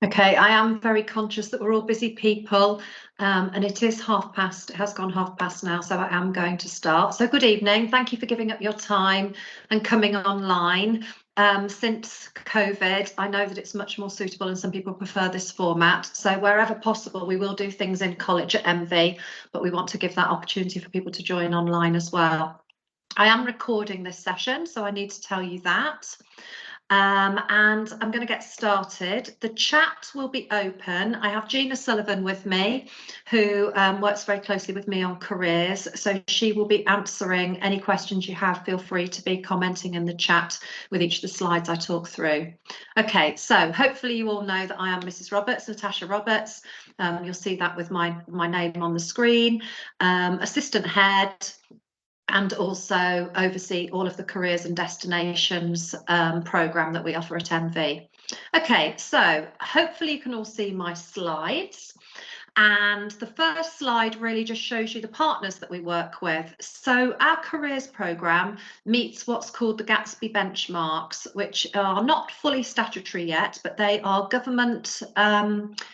Okay, I am very conscious that we're all busy people, and it is it has gone past now, so I am going to start. So good evening, thank you for giving up your time and coming online. Since COVID, I know that it's much more suitable and some people prefer this format. So wherever possible, we will do things in college at MV, but we want to give that opportunity for people to join online as well. I am recording this session, so I need to tell you that. And I'm going to get started. The chat will be open. I have Gina Sullivan with me, who works very closely with me on careers. So she will be answering any questions you have. Feel free to be commenting in the chat with each of the slides I talk through. Okay, so hopefully you all know that I am Mrs. Roberts, Natasha Roberts. You'll see that with my name on the screen. Assistant head, and also oversee all of the careers and destinations programme that we offer at MV. Okay, so hopefully you can all see my slides. And the first slide really just shows you the partners that we work with. So our careers programme meets what's called the Gatsby benchmarks, which are not fully statutory yet, but they are government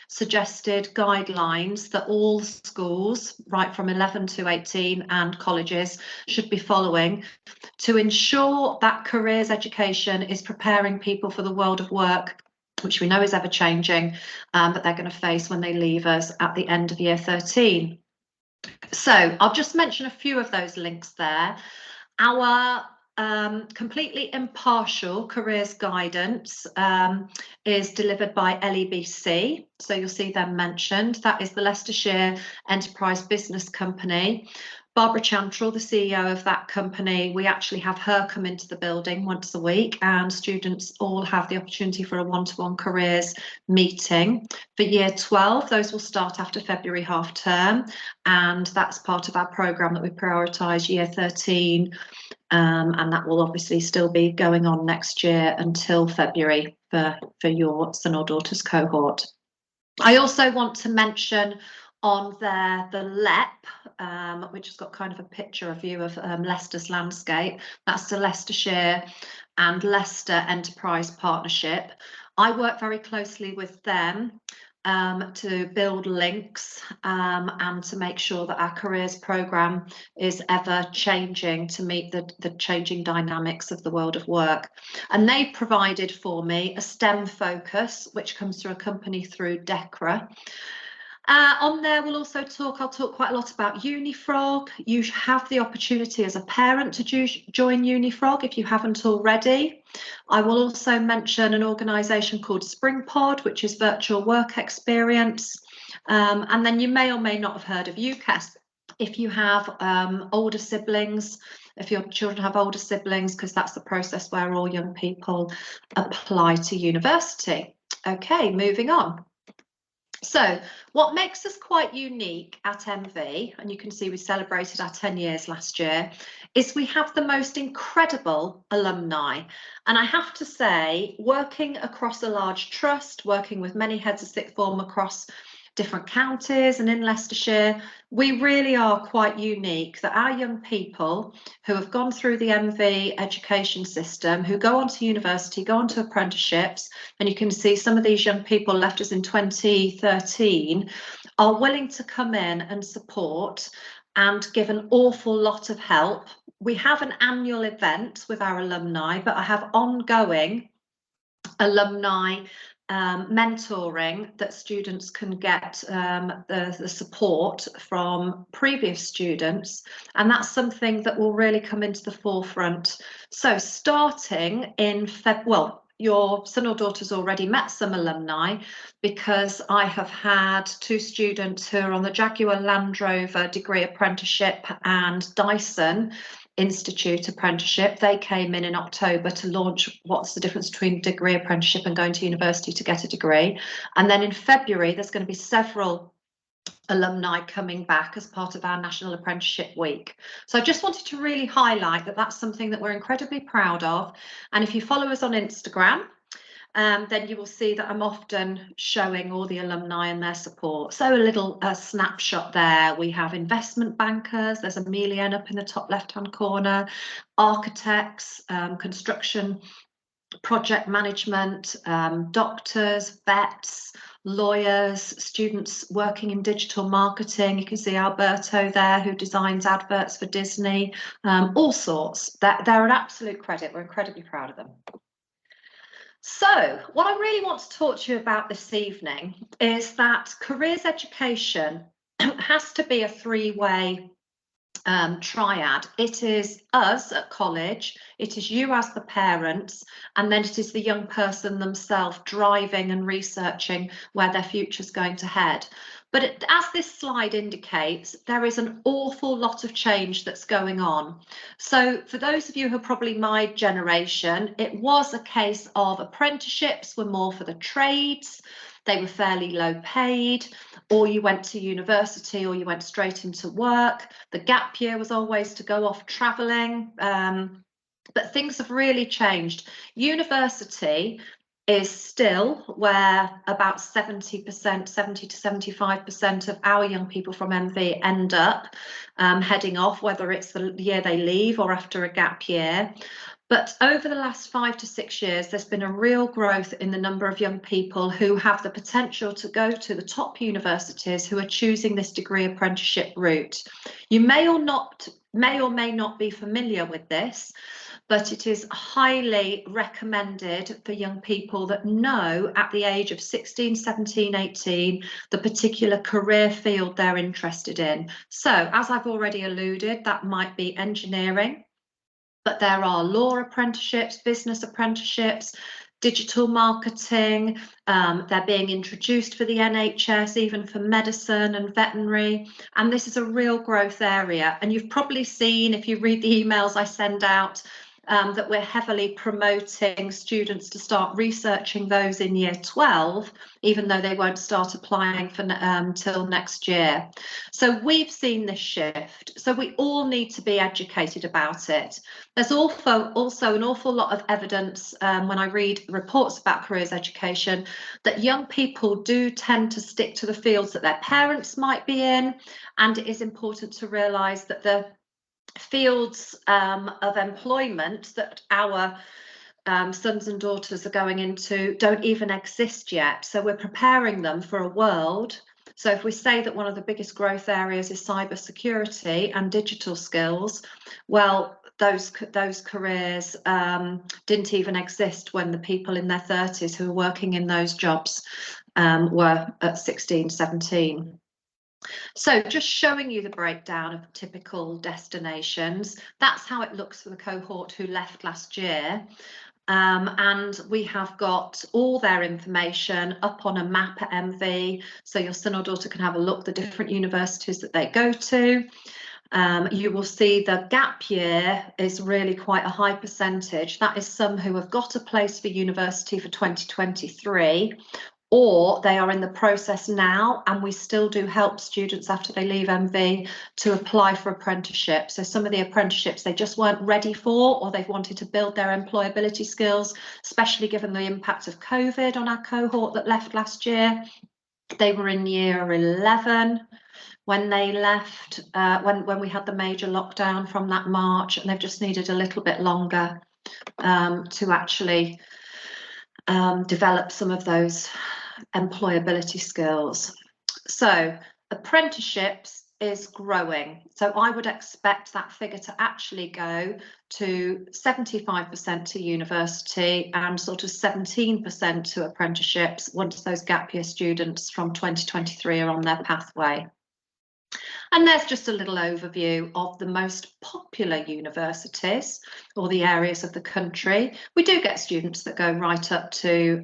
suggested guidelines that all schools, right from 11 to 18 and colleges, should be following to ensure that careers education is preparing people for the world of work, which we know is ever changing, that they're going to face when they leave us at the end of year 13. So I'll just mention a few of those links there. Our completely impartial careers guidance is delivered by LEBC, so you'll see them mentioned. That is the Leicestershire Enterprise Business Company. Barbara Chantrell, the CEO of that company, we actually have her come into the building once a week, and students all have the opportunity for a one-to-one careers meeting. For year 12, those will start after February half term, and that's part of our programme that we prioritise year 13, and that will obviously still be going on next year until February for your son or daughter's cohort. I also want to mention on there the LEP, which has got kind of a picture, a view of Leicester's landscape. That's the Leicestershire and Leicester Enterprise Partnership. I work very closely with them to build links and to make sure that our careers programme is ever changing to meet the changing dynamics of the world of work. And they provided for me a STEM focus, which comes through a company through DECRA. On there, I'll talk quite a lot about Unifrog. You have the opportunity as a parent to join Unifrog if you haven't already. I will also mention an organisation called Springpod, which is virtual work experience. And then you may or may not have heard of UCAS if you have older siblings, if your children have older siblings, because that's the process where all young people apply to university. Okay, moving on. So what makes us quite unique at MV, and you can see we celebrated our 10 years last year, is we have the most incredible alumni. And I have to say, working across a large trust, working with many heads of sixth form across different counties and in Leicestershire, we really are quite unique that our young people who have gone through the MV education system, who go on to university, go on to apprenticeships, and you can see some of these young people left us in 2013, are willing to come in and support and give an awful lot of help. We have an annual event with our alumni, but I have ongoing alumni mentoring that students can get the support from previous students, and that's something that will really come into the forefront. So starting in your son or daughter's already met some alumni, because I have had two students who are on the Jaguar Land Rover degree apprenticeship and Dyson Institute apprenticeship. They came in October to launch what's the difference between degree apprenticeship and going to university to get a degree. And then in February, there's going to be several alumni coming back as part of our National Apprenticeship Week. So I just wanted to really highlight that that's something that we're incredibly proud of. And if you follow us on Instagram, then you will see that I'm often showing all the alumni and their support. So a little snapshot there. We have investment bankers, there's Amelia up in the top left-hand corner, architects, construction project management, doctors, vets, lawyers, students working in digital marketing. You can see Alberto there, who designs adverts for Disney, all sorts. They're an absolute credit. We're incredibly proud of them. So what I really want to talk to you about this evening is that careers education has to be a three-way triad. It is us at college, it is you as the parents, and then it is the young person themselves driving and researching where their future is going to head. But as this slide indicates, there is an awful lot of change that's going on. So for those of you who are probably my generation, it was a case of apprenticeships were more for the trades. They were fairly low paid, or you went to university or you went straight into work. The gap year was always to go off travelling, but things have really changed. University is still where about 70%, 70 to 75% of our young people from MV end up heading off, whether it's the year they leave or after a gap year. But over the last 5 to 6 years, there's been a real growth in the number of young people who have the potential to go to the top universities who are choosing this degree apprenticeship route. You may or may not be familiar with this, but it is highly recommended for young people that know at the age of 16, 17, 18, the particular career field they're interested in. So, as I've already alluded, that might be engineering, but there are law apprenticeships, business apprenticeships, digital marketing, they're being introduced for the NHS, even for medicine and veterinary, and this is a real growth area. And you've probably seen, if you read the emails I send out, that we're heavily promoting students to start researching those in year 12, even though they won't start applying for till next year. So we've seen this shift, so we all need to be educated about it. There's also an awful lot of evidence when I read reports about careers education that young people do tend to stick to the fields that their parents might be in, and it is important to realise that the fields of employment that our sons and daughters are going into don't even exist yet. So we're preparing them for a world. So if we say that one of the biggest growth areas is cybersecurity and digital skills, well, those careers didn't even exist when the people in their 30s who were working in those jobs were at 16, 17. So just showing you the breakdown of typical destinations. That's how it looks for the cohort who left last year. And we have got all their information up on a map at MV, so your son or daughter can have a look at the different universities that they go to. You will see the gap year is really quite a high percentage. That is some who have got a place for university for 2023, or they are in the process now, and we still do help students after they leave MV to apply for apprenticeships. So some of the apprenticeships they just weren't ready for, or they've wanted to build their employability skills, especially given the impact of COVID on our cohort that left last year. They were in year 11 when they left, when we had the major lockdown from that March, and they've just needed a little bit longer to actually develop some of those employability skills. So apprenticeships is growing, so I would expect that figure to actually go to 75% to university and sort of 17% to apprenticeships once those gap year students from 2023 are on their pathway. And there's just a little overview of the most popular universities or the areas of the country. We do get students that go right up to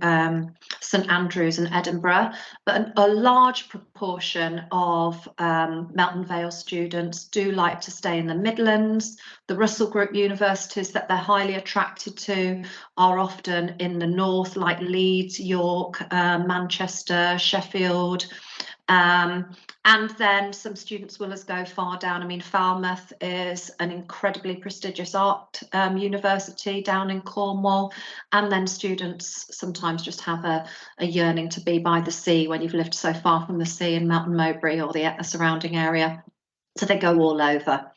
St Andrews and Edinburgh, but a large proportion of Melton Vale students do like to stay in the Midlands. The Russell Group universities that they're highly attracted to are often in the north, like Leeds, York, Manchester, Sheffield. And then some students will go far down. I mean, Falmouth is an incredibly prestigious art university down in Cornwall, and then students sometimes just have a yearning to be by the sea when you've lived so far from the sea in Melton Mowbray or the surrounding area. So they go all over.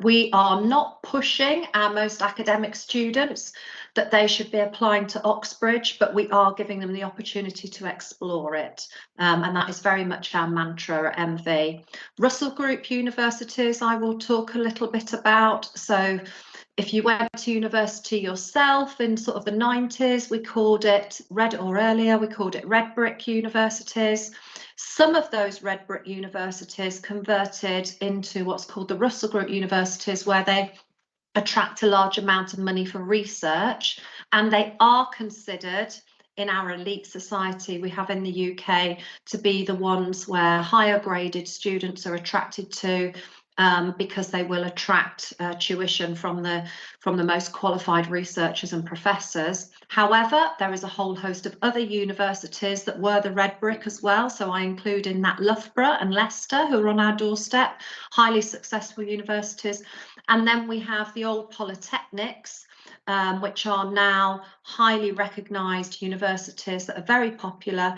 We are not pushing our most academic students that they should be applying to Oxbridge, but we are giving them the opportunity to explore it. And that is very much our mantra at MV. Russell Group universities, I will talk a little bit about. So if you went to university yourself in sort of the 90s, we called it red brick universities. Some of those red brick universities converted into what's called the Russell Group universities, where they attract a large amount of money for research, and they are considered in our elite society we have in the UK to be the ones where higher graded students are attracted to, because they will attract tuition from the most qualified researchers and professors. However, there is a whole host of other universities that were the red brick as well. So I include in that Loughborough and Leicester, who are on our doorstep, highly successful universities. And then we have the old polytechnics, which are now highly recognised universities that are very popular,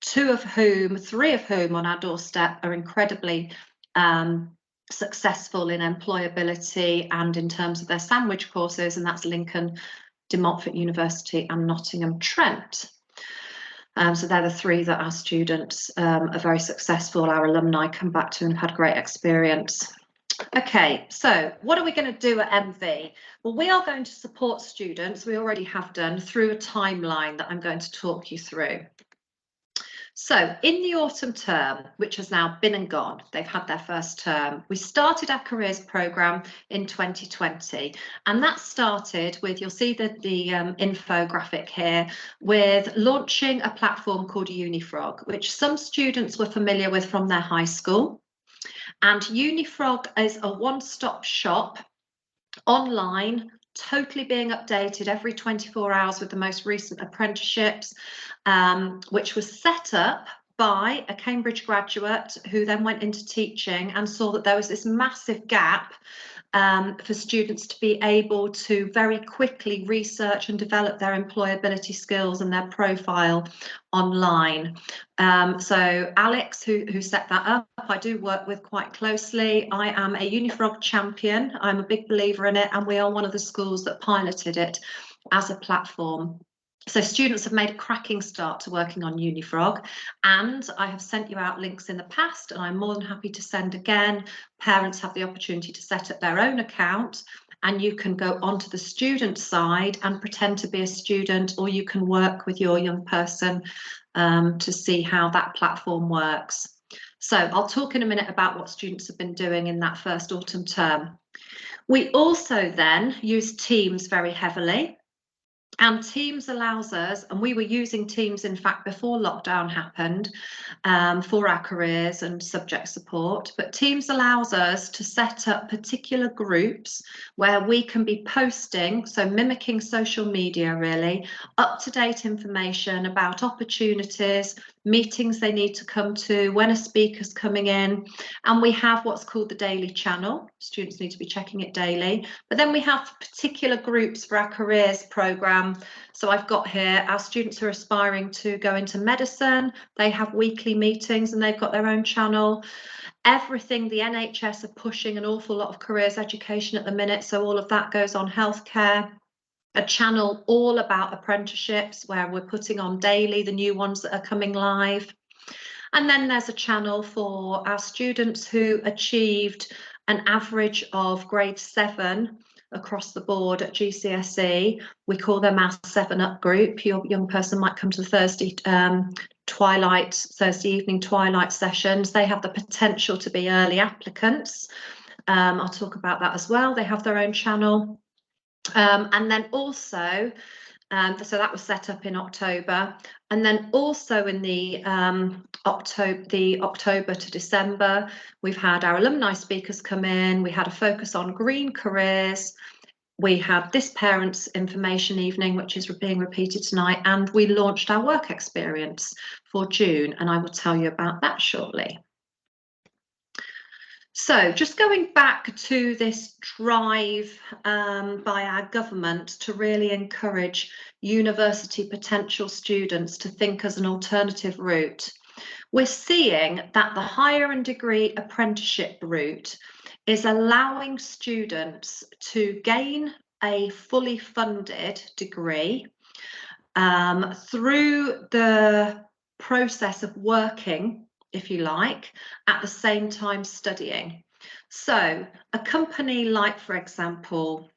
three of whom on our doorstep are incredibly successful in employability and in terms of their sandwich courses, and that's Lincoln, De Montfort University and Nottingham Trent. So they're the three that our students are very successful. Our alumni come back to and had great experience. Okay, so what are we going to do at MV? Well, we are going to support students, we already have done, through a timeline that I'm going to talk you through. So in the autumn term, which has now been and gone, they've had their first term, we started our careers programme in 2020, and that started with, you'll see the infographic here, with launching a platform called Unifrog, which some students were familiar with from their high school. And Unifrog is a one-stop shop online, totally being updated every 24 hours with the most recent apprenticeships, which was set up by a Cambridge graduate who then went into teaching and saw that there was this massive gap for students to be able to very quickly research and develop their employability skills and their profile online. So Alex, who set that up, I do work with quite closely. I am a Unifrog champion. I'm a big believer in it, and we are one of the schools that piloted it as a platform. So students have made a cracking start to working on Unifrog, and I have sent you out links in the past, and I'm more than happy to send again. Parents have the opportunity to set up their own account, and you can go onto the student side and pretend to be a student, or you can work with your young person to see how that platform works. So I'll talk in a minute about what students have been doing in that first autumn term. We also then use Teams very heavily. And Teams allows us, and we were using Teams in fact before lockdown happened, for our careers and subject support, but Teams allows us to set up particular groups where we can be posting, so mimicking social media really, up-to-date information about opportunities, meetings they need to come to, when a speaker's coming in, and we have what's called the daily channel. Students need to be checking it daily, but then we have particular groups for our careers programme. So I've got here our students who are aspiring to go into medicine, they have weekly meetings and they've got their own channel. Everything, the NHS are pushing an awful lot of careers education at the minute, so all of that goes on healthcare. A channel all about apprenticeships where we're putting on daily the new ones that are coming live. And then there's a channel for our students who achieved an average of grade 7 across the board at GCSE. We call them our 7-up group. Your young person might come to the Thursday evening twilight sessions. They have the potential to be early applicants. I'll talk about that as well. They have their own channel. And then also, so that was set up in October, and then also in the October to December, we've had our alumni speakers come in. We had a focus on green careers. We had this parents' information evening, which is being repeated tonight, and we launched our work experience for June, and I will tell you about that shortly. So just going back to this drive by our government to really encourage university potential students to think as an alternative route, we're seeing that the higher and degree apprenticeship route is allowing students to gain a fully funded degree through the process of working, if you like, at the same time studying. So a company like, for example,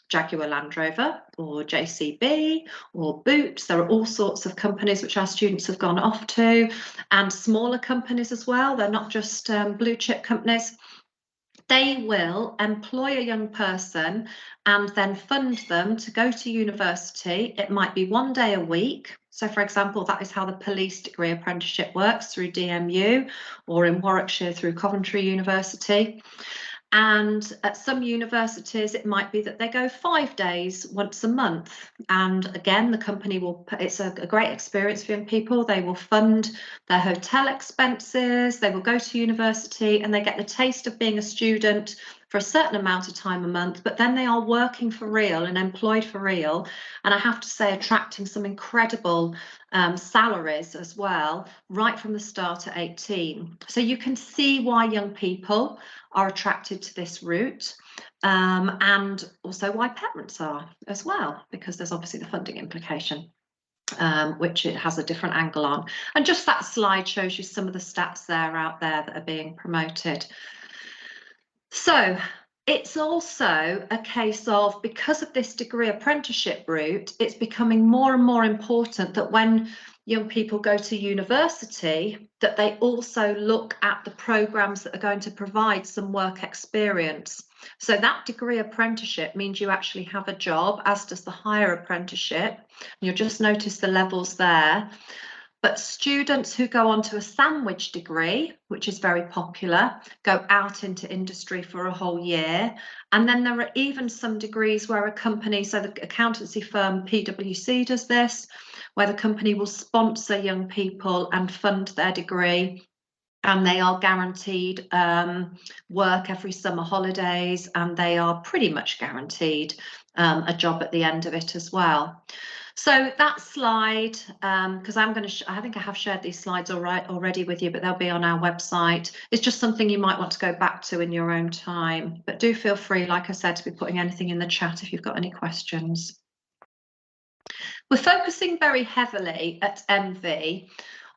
Jaguar Land Rover or JCB or Boots, there are all sorts of companies which our students have gone off to, and smaller companies as well. They're not just blue chip companies. They will employ a young person and then fund them to go to university. It might be 1 day a week. So, for example, that is how the police degree apprenticeship works through DMU, or in Warwickshire through Coventry University. And at some universities, it might be that they go 5 days once a month. And again, the company will, it's a great experience for young people. They will fund their hotel expenses, they will go to university, and they get the taste of being a student for a certain amount of time a month, but then they are working for real and employed for real. And I have to say, attracting some incredible salaries as well, right from the start at 18. So you can see why young people are attracted to this route, and also why parents are as well, because there's obviously the funding implication, which it has a different angle on. And just that slide shows you some of the stats there out there that are being promoted. So it's also a case of, because of this degree apprenticeship route, it's becoming more and more important that when young people go to university, that they also look at the programs that are going to provide some work experience. So that degree apprenticeship means you actually have a job, as does the higher apprenticeship. You'll just notice the levels there. But students who go on to a sandwich degree, which is very popular, go out into industry for a whole year. And then there are even some degrees where a company, so the accountancy firm PwC does this, where the company will sponsor young people and fund their degree, and they are guaranteed work every summer holidays, and they are pretty much guaranteed a job at the end of it as well. So that slide, because I'm going to, I think I have shared these slides already with you, but they'll be on our website. It's just something you might want to go back to in your own time. But do feel free, like I said, to be putting anything in the chat if you've got any questions. We're focusing very heavily at MV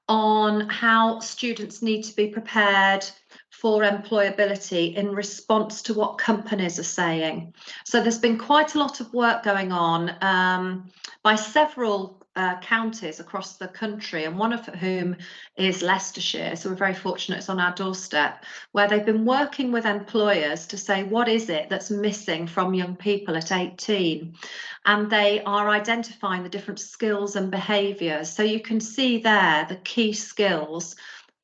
on how students need to be prepared for employability in response to what companies are saying. So there's been quite a lot of work going on by several counties across the country, and one of whom is Leicestershire. So we're very fortunate it's on our doorstep, where they've been working with employers to say, what is it that's missing from young people at 18? And they are identifying the different skills and behaviours. So you can see there the key skills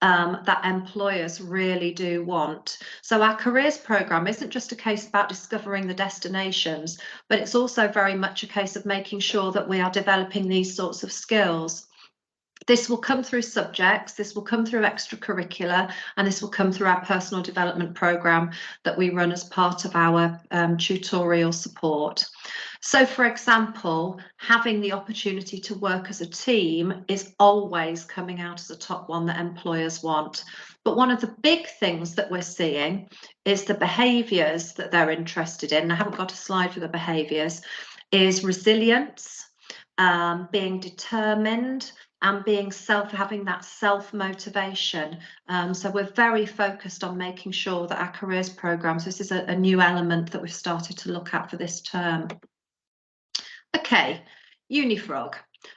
that employers really do want. So our careers programme isn't just a case about discovering the destinations, but it's also very much a case of making sure that we are developing these sorts of skills. This will come through subjects, this will come through extracurricular, and this will come through our personal development programme that we run as part of our tutorial support. So, for example, having the opportunity to work as a team is always coming out as a top one that employers want. But one of the big things that we're seeing is the behaviours that they're interested in. I haven't got a slide for the behaviours, is resilience, being determined, and being having that self-motivation. So we're very focused on making sure that our careers programmes, this is a new element that we've started to look at for this term. Okay, Unifrog.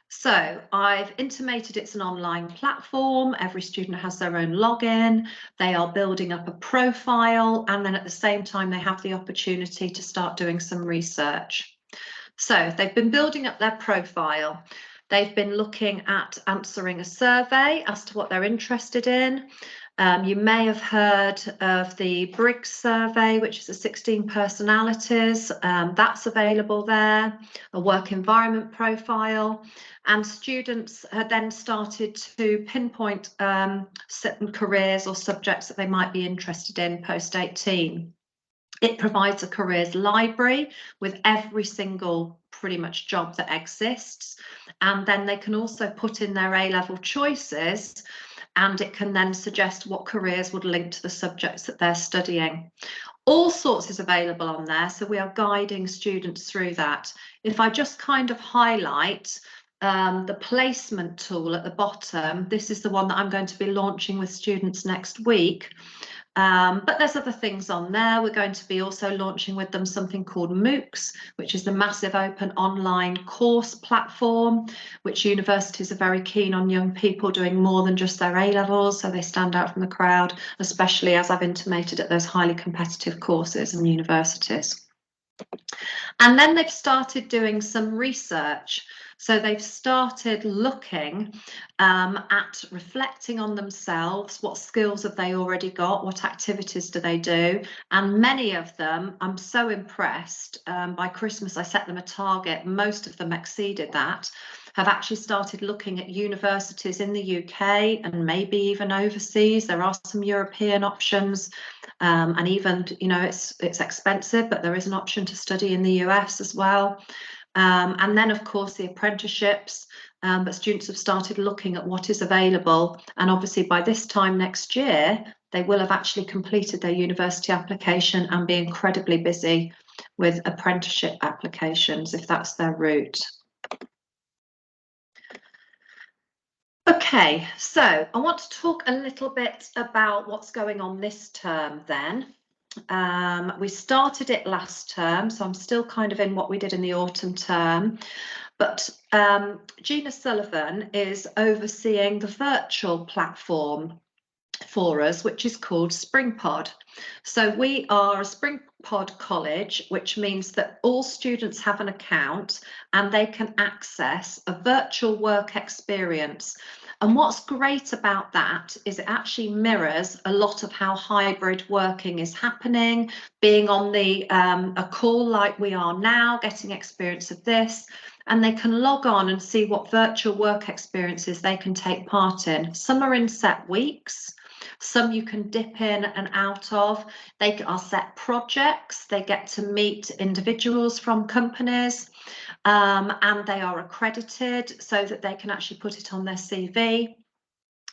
So I've intimated it's an online platform. Every student has their own login. They are building up a profile, and then at the same time they have the opportunity to start doing some research. So they've been building up their profile. They've been looking at answering a survey as to what they're interested in. You may have heard of the Briggs survey, which is the 16 personalities. That's available there, a work environment profile. And students had then started to pinpoint certain careers or subjects that they might be interested in post-18. It provides a careers library with every single pretty much job that exists, and then they can also put in their A-level choices, and it can then suggest what careers would link to the subjects that they're studying. All sorts is available on there, so we are guiding students through that. If I just kind of highlight the placement tool at the bottom, this is the one that I'm going to be launching with students next week. But there's other things on there. We're going to be also launching with them something called MOOCs, which is the Massive Open Online Course Platform, which universities are very keen on young people doing more than just their A-levels, so they stand out from the crowd, especially, as I've intimated, at those highly competitive courses and universities. And then they've started doing some research. So they've started looking at reflecting on themselves. What skills have they already got? What activities do they do? And many of them, I'm so impressed. By Christmas, I set them a target. Most of them exceeded that. Have actually started looking at universities in the UK and maybe even overseas. There are some European options, and even, you know, it's expensive, but there is an option to study in the US as well. And then, of course, the apprenticeships, but students have started looking at what is available. And obviously, by this time next year, they will have actually completed their university application and be incredibly busy with apprenticeship applications, if that's their route. Okay, so I want to talk a little bit about what's going on this term then. We started it last term, so I'm still kind of in what we did in the autumn term, but Gina Sullivan is overseeing the virtual platform for us, which is called Springpod. So we are a Springpod college, which means that all students have an account and they can access a virtual work experience. And what's great about that is it actually mirrors a lot of how hybrid working is happening, being on the a call like we are now, getting experience of this, and they can log on and see what virtual work experiences they can take part in. Some are in set weeks, some you can dip in and out of. They are set projects, they get to meet individuals from companies, and they are accredited so that they can actually put it on their CV.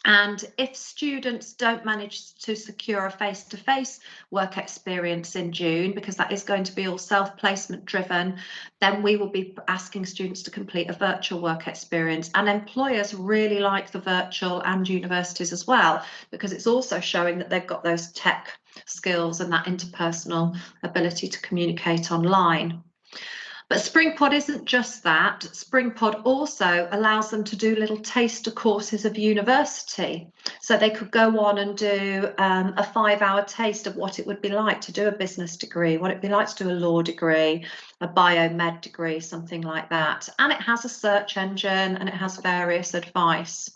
And if students don't manage to secure a face-to-face work experience in June, because that is going to be all self-placement driven, then we will be asking students to complete a virtual work experience. And employers really like the virtual, and universities as well, because it's also showing that they've got those tech skills and that interpersonal ability to communicate online. But Springpod isn't just that. Springpod also allows them to do little taster courses of university. So they could go on and do a 5-hour taste of what it would be like to do a business degree, what it'd be like to do a law degree, a biomed degree, something like that. And it has a search engine and it has various advice.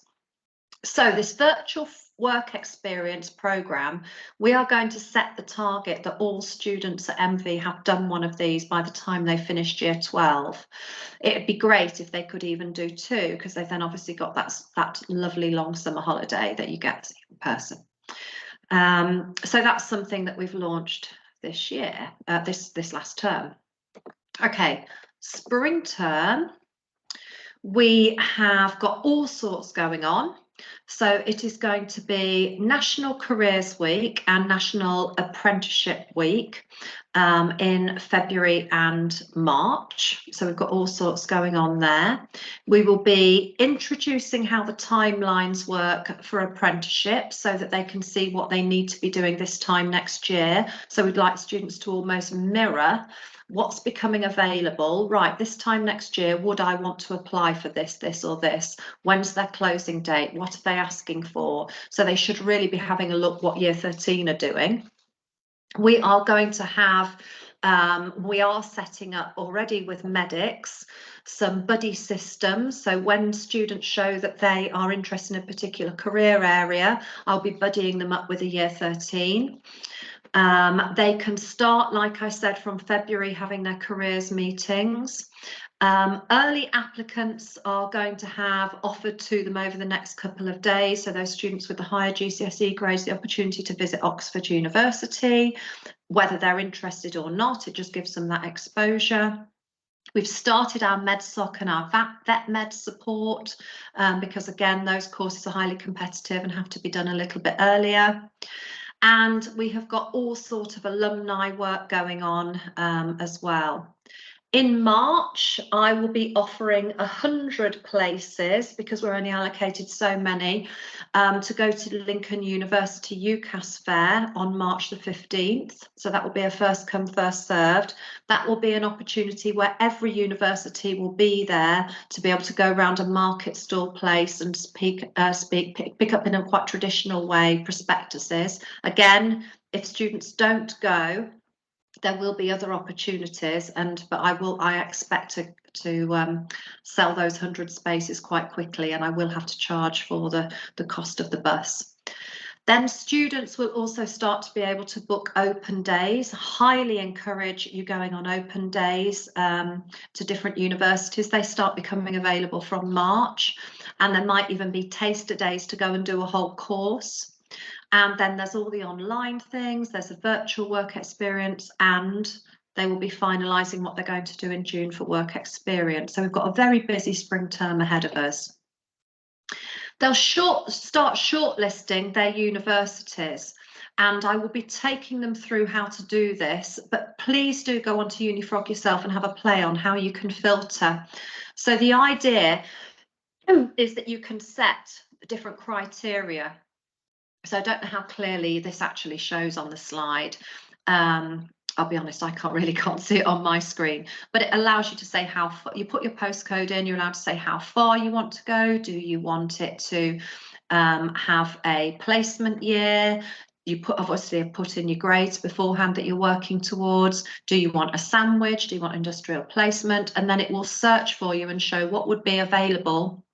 So this virtual work experience programme, we are going to set the target that all students at MV have done one of these by the time they finished year 12. It'd be great if they could even do 2, because they've then obviously got that lovely long summer holiday that you get in person. So that's something that we've launched this year, this last term. Okay, spring term, we have got all sorts going on. So it is going to be National Careers Week and National Apprenticeship Week in February and March. So we've got all sorts going on there. We will be introducing how the timelines work for apprenticeships so that they can see what they need to be doing this time next year. So we'd like students to almost mirror what's becoming available. Right, this time next year, would I want to apply for this, this or this? When's their closing date? What are they asking for? So they should really be having a look what year 13 are doing. We are going to have, we are setting up already with medics some buddy systems. So when students show that they are interested in a particular career area, I'll be buddying them up with a year 13. They can start, like I said, from February having their careers meetings. Early applicants are going to have offered to them over the next couple of days, so those students with the higher GCSE grades, the opportunity to visit Oxford University, whether they're interested or not, it just gives them that exposure. We've started our MedSoc and our vet med support because, again, those courses are highly competitive and have to be done a little bit earlier. And we have got all sorts of alumni work going on as well. In March, I will be offering 100 places, because we're only allocated so many, to go to the Lincoln University UCAS Fair on March the 15th. So that will be a first come, first served. That will be an opportunity where every university will be there to be able to go around a market stall place and pick up in a quite traditional way prospectuses. Again, if students don't go, there will be other opportunities, but I expect to sell those 100 spaces quite quickly, and I will have to charge for the cost of the bus. Then students will also start to be able to book open days. Highly encourage you going on open days to different universities. They start becoming available from March, and there might even be taster days to go and do a whole course. And then there's all the online things, there's a virtual work experience, and they will be finalising what they're going to do in June for work experience. So we've got a very busy spring term ahead of us. They'll start shortlisting their universities, and I will be taking them through how to do this, but please do go onto Unifrog yourself and have a play on how you can filter. So the idea is that you can set different criteria. So I don't know how clearly this actually shows on the slide. I'll be honest, I can't see it on my screen, but it allows you to say how far, you put your postcode in, you're allowed to say how far you want to go. Do you want it to have a placement year? You obviously put in your grades beforehand that you're working towards. Do you want a sandwich? Do you want industrial placement? And then it will search for you and show what would be available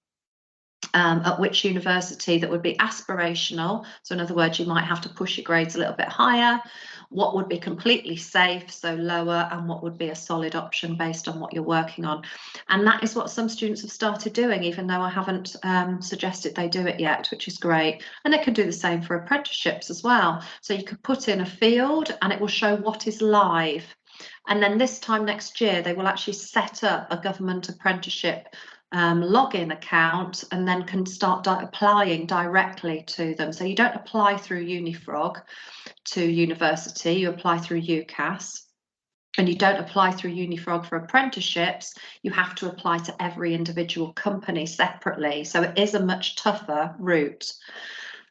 at which university that would be aspirational. So in other words, you might have to push your grades a little bit higher, what would be completely safe, so lower, and what would be a solid option based on what you're working on. And that is what some students have started doing, even though I haven't suggested they do it yet, which is great. And they can do the same for apprenticeships as well. So you could put in a field and it will show what is live. And then this time next year, they will actually set up a government apprenticeship login account, and then can start applying directly to them. So you don't apply through Unifrog to university, you apply through UCAS. And you don't apply through Unifrog for apprenticeships, you have to apply to every individual company separately. So it is a much tougher route.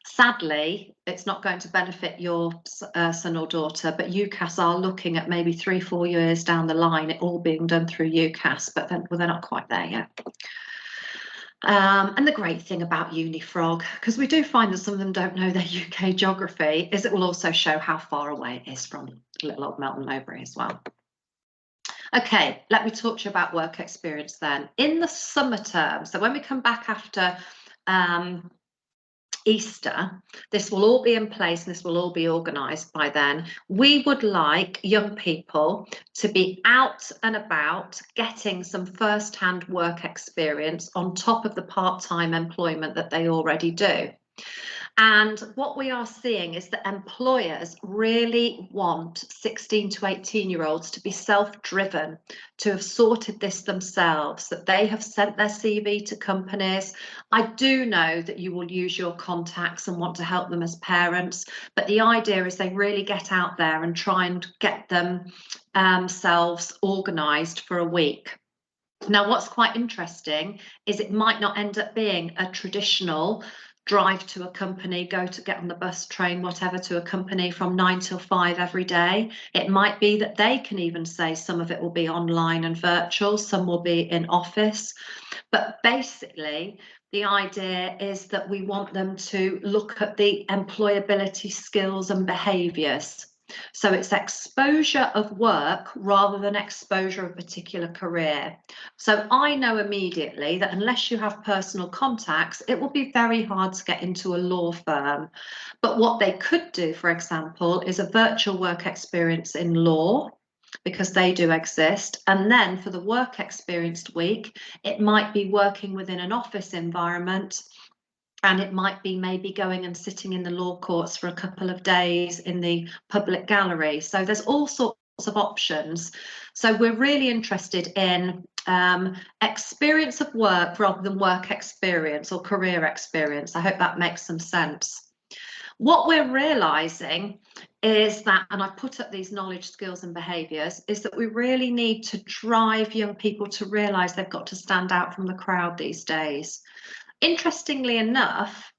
Sadly, it's not going to benefit your son or daughter, but UCAS are looking at maybe 3-4 years down the line, it all being done through UCAS, but then, well, they're not quite there yet. And the great thing about Unifrog, because we do find that some of them don't know their UK geography, is it will also show how far away it is from little old Melton Mowbray as well. Okay, let me talk to you about work experience then. In the summer term, so when we come back after Easter, this will all be in place and this will all be organised by then. We would like young people to be out and about getting some first-hand work experience on top of the part-time employment that they already do. And what we are seeing is that employers really want 16 to 18-year-olds to be self-driven, to have sorted this themselves, that they have sent their CV to companies. I do know that you will use your contacts and want to help them as parents, but the idea is they really get out there and try and get themselves organised for a week. Now, what's quite interesting is it might not end up being a traditional drive to a company, get on the bus, train, whatever, to a company from 9 till 5 every day. It might be that they can even say some of it will be online and virtual, some will be in office. But basically, the idea is that we want them to look at the employability skills and behaviours. So it's exposure of work rather than exposure of a particular career. So I know immediately that unless you have personal contacts, it will be very hard to get into a law firm. But what they could do, for example, is a virtual work experience in law, because they do exist. And then for the work experienced week, it might be working within an office environment. And it might be maybe going and sitting in the law courts for a couple of days in the public gallery. So there's all sorts of options. So we're really interested in experience of work rather than work experience or career experience. I hope that makes some sense. What we're realizing is that, and I've put up these knowledge, skills and behaviours, is that we really need to drive young people to realise they've got to stand out from the crowd these days. Interestingly enough,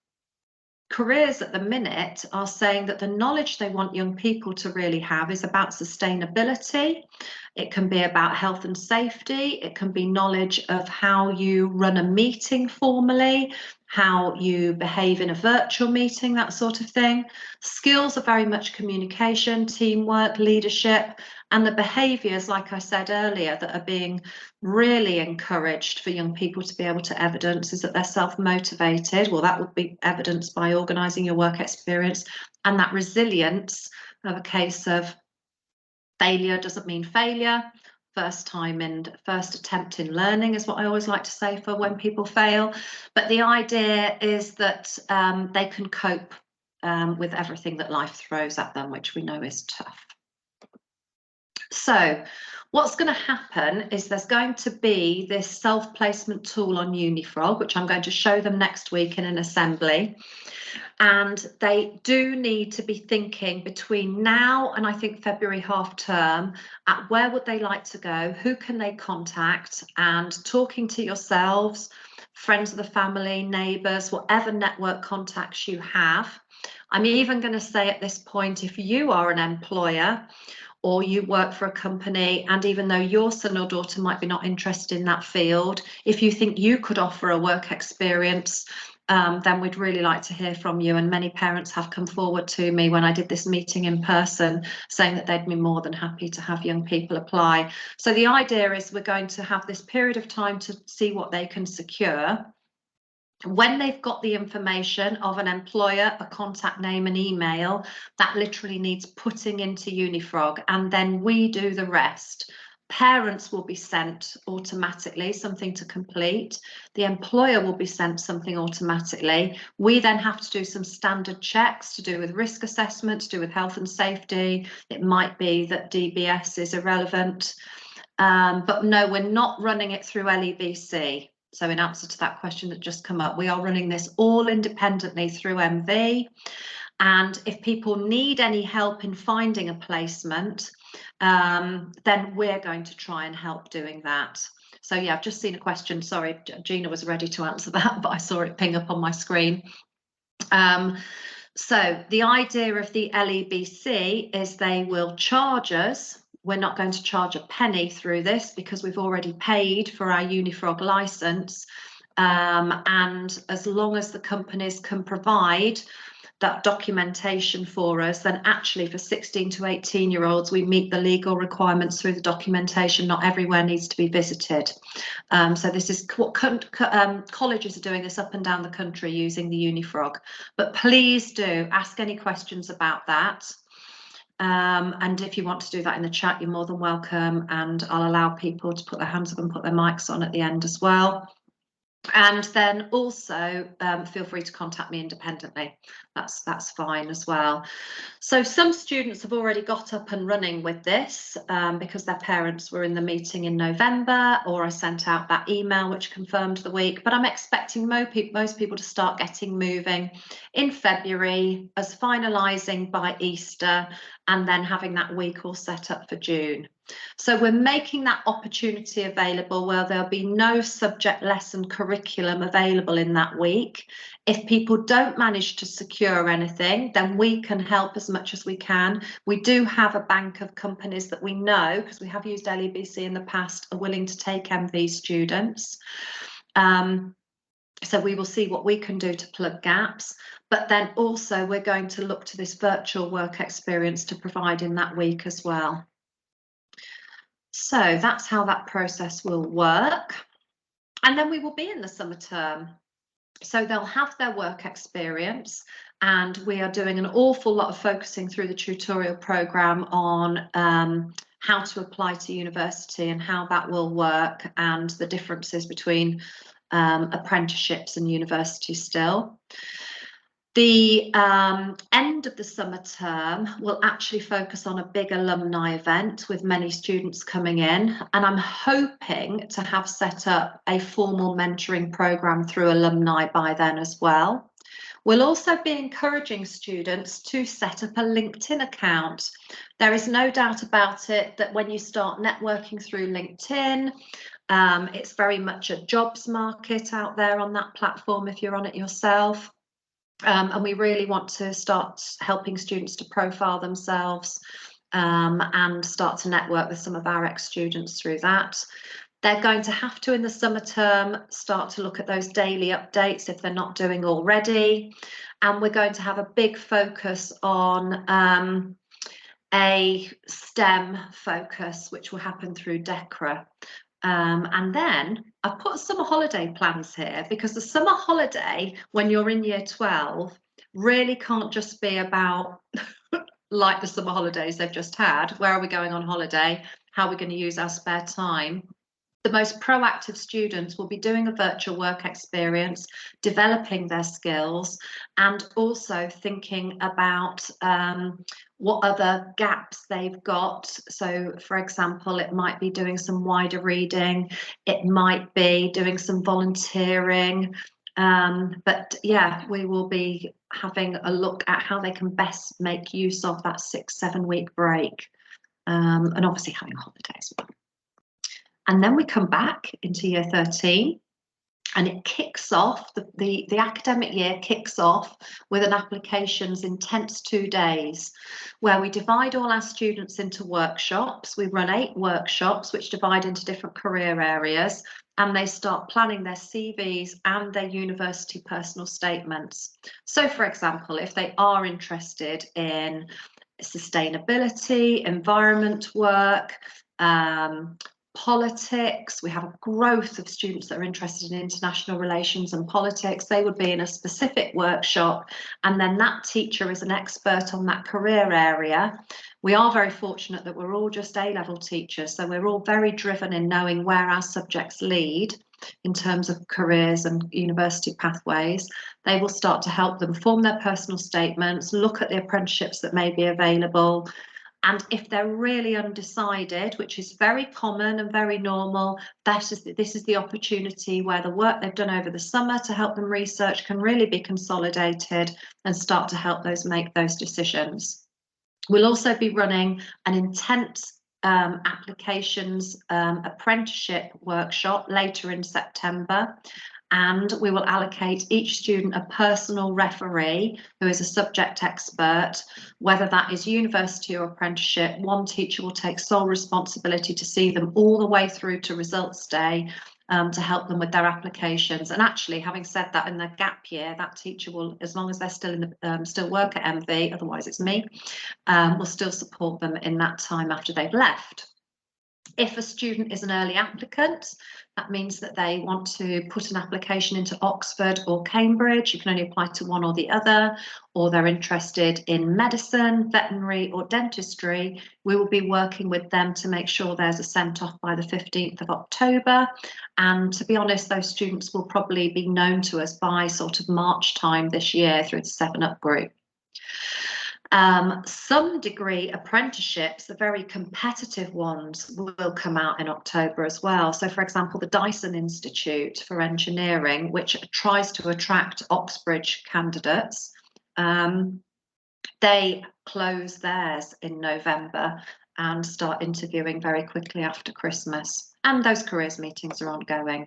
careers at the minute are saying that the knowledge they want young people to really have is about sustainability. It can be about health and safety. It can be knowledge of how you run a meeting formally, how you behave in a virtual meeting, that sort of thing. Skills are very much communication, teamwork, leadership, and the behaviours, like I said earlier, that are being really encouraged for young people to be able to evidence is that they're self-motivated. Well, that would be evidenced by organising your work experience, and that resilience of a case of failure doesn't mean failure. First attempt in learning is what I always like to say for when people fail. But the idea is that they can cope with everything that life throws at them, which we know is tough. So what's going to happen is there's going to be this self-placement tool on Unifrog, which I'm going to show them next week in an assembly. And they do need to be thinking between now and I think February half term at where would they like to go, who can they contact, and talking to yourselves, friends of the family, neighbours, whatever network contacts you have. I'm even going to say at this point, if you are an employer or you work for a company, and even though your son or daughter might be not interested in that field, if you think you could offer a work experience, then we'd really like to hear from you. And many parents have come forward to me when I did this meeting in person, saying that they'd be more than happy to have young people apply. So the idea is we're going to have this period of time to see what they can secure. When they've got the information of an employer, a contact name and email, that literally needs putting into Unifrog, and then we do the rest. Parents will be sent automatically something to complete. The employer will be sent something automatically. We then have to do some standard checks to do with risk assessment, to do with health and safety. It might be that DBS is irrelevant, but no, we're not running it through LEBC. So in answer to that question that just come up, we are running this all independently through MV. And if people need any help in finding a placement, then we're going to try and help doing that. So yeah, I've just seen a question. Sorry, Gina was ready to answer that, but I saw it ping up on my screen. So the idea of the LEBC is they will charge us. We're not going to charge a penny through this because we've already paid for our Unifrog license. And as long as the companies can provide that documentation for us, then actually for 16 to 18-year-olds, we meet the legal requirements through the documentation. Not everywhere needs to be visited. So this is what colleges are doing this up and down the country using the Unifrog. But please do ask any questions about that. And if you want to do that in the chat, you're more than welcome, and I'll allow people to put their hands up and put their mics on at the end as well. And then also feel free to contact me independently. That's fine as well. So some students have already got up and running with this because their parents were in the meeting in November, or I sent out that email which confirmed the week. But I'm expecting most people to start getting moving in February, as finalising by Easter, and then having that week all set up for June. So we're making that opportunity available where there'll be no subject lesson curriculum available in that week. If people don't manage to secure anything, then we can help as much as we can. We do have a bank of companies that we know, because we have used LEBC in the past, are willing to take MV students. So we will see what we can do to plug gaps, but then also we're going to look to this virtual work experience to provide in that week as well. So that's how that process will work. And then we will be in the summer term. So they'll have their work experience, and we are doing an awful lot of focusing through the tutorial programme on how to apply to university and how that will work, and the differences between apprenticeships and university still. The end of the summer term will actually focus on a big alumni event with many students coming in, and I'm hoping to have set up a formal mentoring programme through alumni by then as well. We'll also be encouraging students to set up a LinkedIn account. There is no doubt about it that when you start networking through LinkedIn, it's very much a jobs market out there on that platform if you're on it yourself. And we really want to start helping students to profile themselves and start to network with some of our ex-students through that. They're going to have to, in the summer term, start to look at those daily updates if they're not doing already. And we're going to have a big focus on a STEM focus, which will happen through DECRA. And then I've put summer holiday plans here, because the summer holiday, when you're in year 12, really can't just be about like the summer holidays they've just had. Where are we going on holiday? How are we going to use our spare time? The most proactive students will be doing a virtual work experience, developing their skills, and also thinking about what other gaps they've got. So, for example, it might be doing some wider reading, it might be doing some volunteering. But yeah, we will be having a look at how they can best make use of that 6-7 week break, and obviously having a holiday as well. And then we come back into year 13, and it kicks off, the academic year kicks off with an applications intense 2 days, where we divide all our students into workshops. We run 8 workshops, which divide into different career areas, and they start planning their CVs and their university personal statements. So, for example, if they are interested in sustainability, environment work, politics, we have a growth of students that are interested in international relations and politics. They would be in a specific workshop, and then that teacher is an expert on that career area. We are very fortunate that we're all just A-level teachers, so we're all very driven in knowing where our subjects lead in terms of careers and university pathways. They will start to help them form their personal statements, look at the apprenticeships that may be available. And if they're really undecided, which is very common and very normal, this is the opportunity where the work they've done over the summer to help them research can really be consolidated and start to help those make those decisions. We'll also be running an intense applications apprenticeship workshop later in September. And we will allocate each student a personal referee who is a subject expert, whether that is university or apprenticeship. One teacher will take sole responsibility to see them all the way through to results day, to help them with their applications. And actually, having said that, in their gap year, that teacher will, as long as they're still in the still work at MV, otherwise it's me, will still support them in that time after they've left. If a student is an early applicant, that means that they want to put an application into Oxford or Cambridge. You can only apply to one or the other, or they're interested in medicine, veterinary or dentistry. We will be working with them to make sure there's a sent off by the 15th of October. And to be honest, those students will probably be known to us by sort of March time this year through the 7-Up group. Some degree apprenticeships, the very competitive ones, will come out in October as well. So, for example, the Dyson Institute for Engineering, which tries to attract Oxbridge candidates, they close theirs in November and start interviewing very quickly after Christmas. And those careers meetings are ongoing.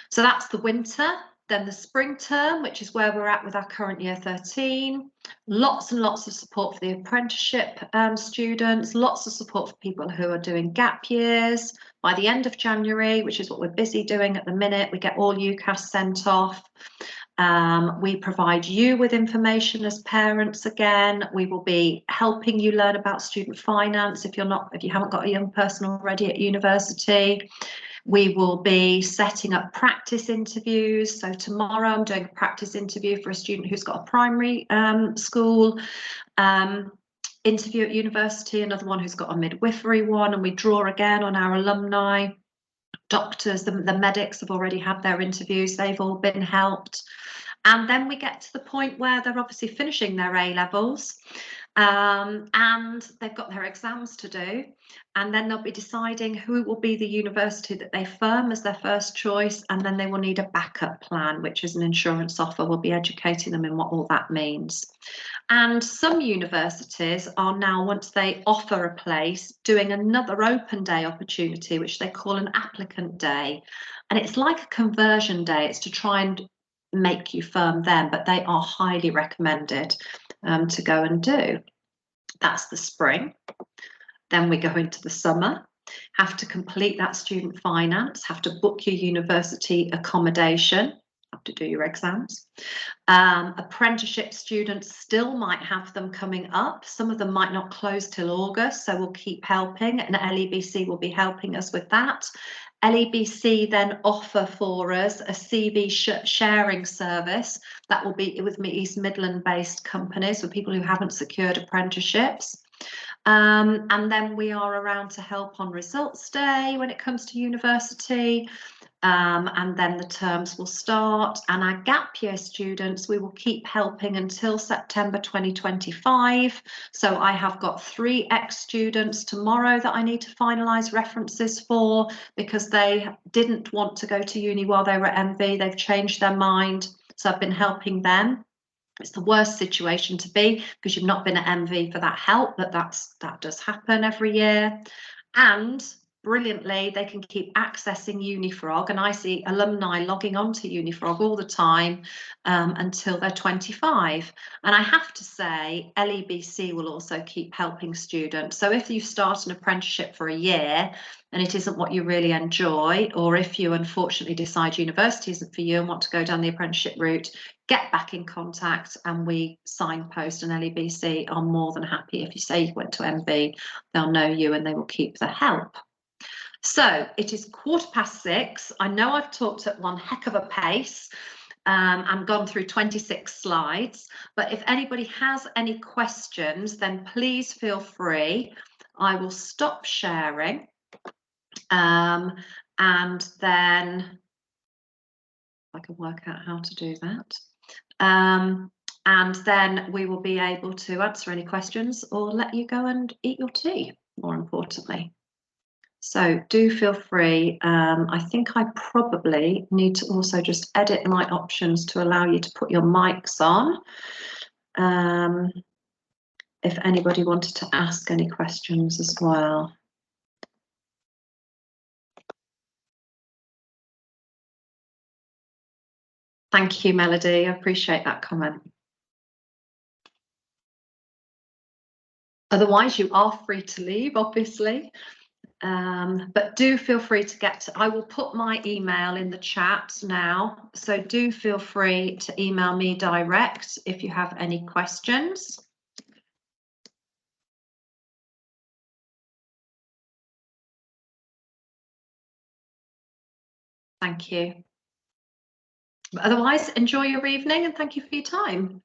So that's the winter. Then the spring term, which is where we're at with our current year 13. Lots and lots of support for the apprenticeship students, lots of support for people who are doing gap years. By the end of January, which is what we're busy doing at the minute, we get all UCAS sent off. We provide you with information as parents again. We will be helping you learn about student finance if you haven't got a young person already at university. We will be setting up practice interviews. So tomorrow I'm doing a practice interview for a student who's got a primary school interview at university, another one who's got a midwifery one, and we draw again on our alumni. Doctors, the medics have already had their interviews, they've all been helped. And then we get to the point where they're obviously finishing their A-levels, and they've got their exams to do, and then they'll be deciding who will be the university that they firm as their first choice, and then they will need a backup plan, which is an insurance offer. We'll be educating them in what all that means. And some universities are now, once they offer a place, doing another open day opportunity, which they call an applicant day. And it's like a conversion day. It's to try and make you firm them, but they are highly recommended to go and do. That's the spring. Then we go into the summer, have to complete that student finance, have to book your university accommodation, have to do your exams. Apprenticeship students still might have them coming up. Some of them might not close till August, so we'll keep helping, and LEBC will be helping us with that. LEBC then offer for us a CV sharing service that will be with East Midland based companies for people who haven't secured apprenticeships. And then we are around to help on results day when it comes to university. And then the terms will start, and our gap year students we will keep helping until September 2025. So I have got 3 ex-students tomorrow that I need to finalise references for, because they didn't want to go to uni while they were at MV. They've changed their mind, so I've been helping them. It's the worst situation to be, because you've not been at MV for that help, but that does happen every year. And brilliantly, they can keep accessing Unifrog, and I see alumni logging onto Unifrog all the time until they're 25. And I have to say, LEBC will also keep helping students. So if you start an apprenticeship for a year and it isn't what you really enjoy, or if you unfortunately decide university isn't for you and want to go down the apprenticeship route, get back in contact and we signpost, and LEBC are more than happy. If you say you went to MV, they'll know you and they will keep the help. So it is 6:15. I know I've talked at one heck of a pace and gone through 26 slides, but if anybody has any questions, then please feel free. I will stop sharing and then I can work out how to do that. And then we will be able to answer any questions or let you go and eat your tea, more importantly. So do feel free. I think I probably need to also just edit my options to allow you to put your mics on. If anybody wanted to ask any questions as well. Thank you, Melody. I appreciate that comment. Otherwise, you are free to leave, obviously. But do feel free to get to, I will put my email in the chat now, so do feel free to email me direct if you have any questions. Thank you. But otherwise, enjoy your evening and thank you for your time.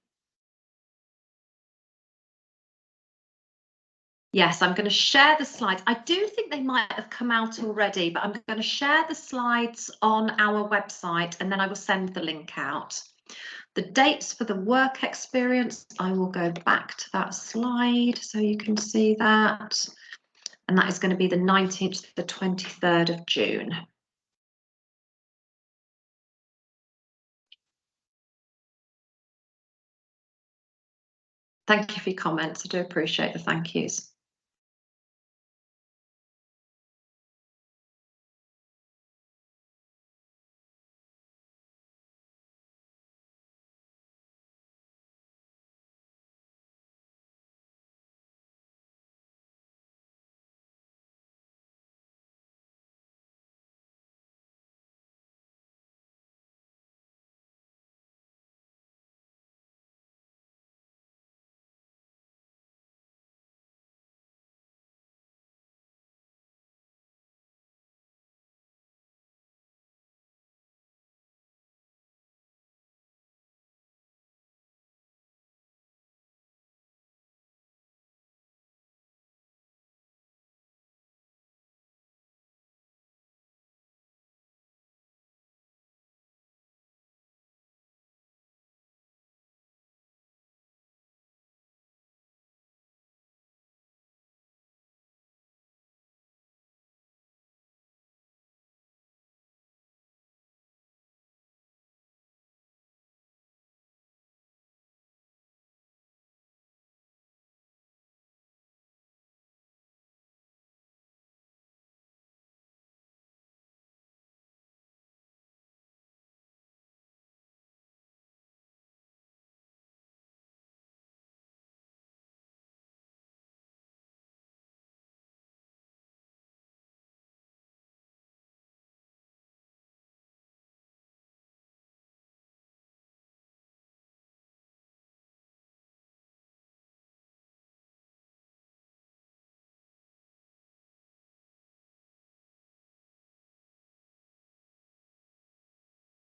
Yes, I'm going to share the slides. I do think they might have come out already, but I'm going to share the slides on our website and then I will send the link out. The dates for the work experience, I will go back to that slide so you can see that. And that is going to be the 19th to the 23rd of June. Thank you for your comments. I do appreciate the thank yous.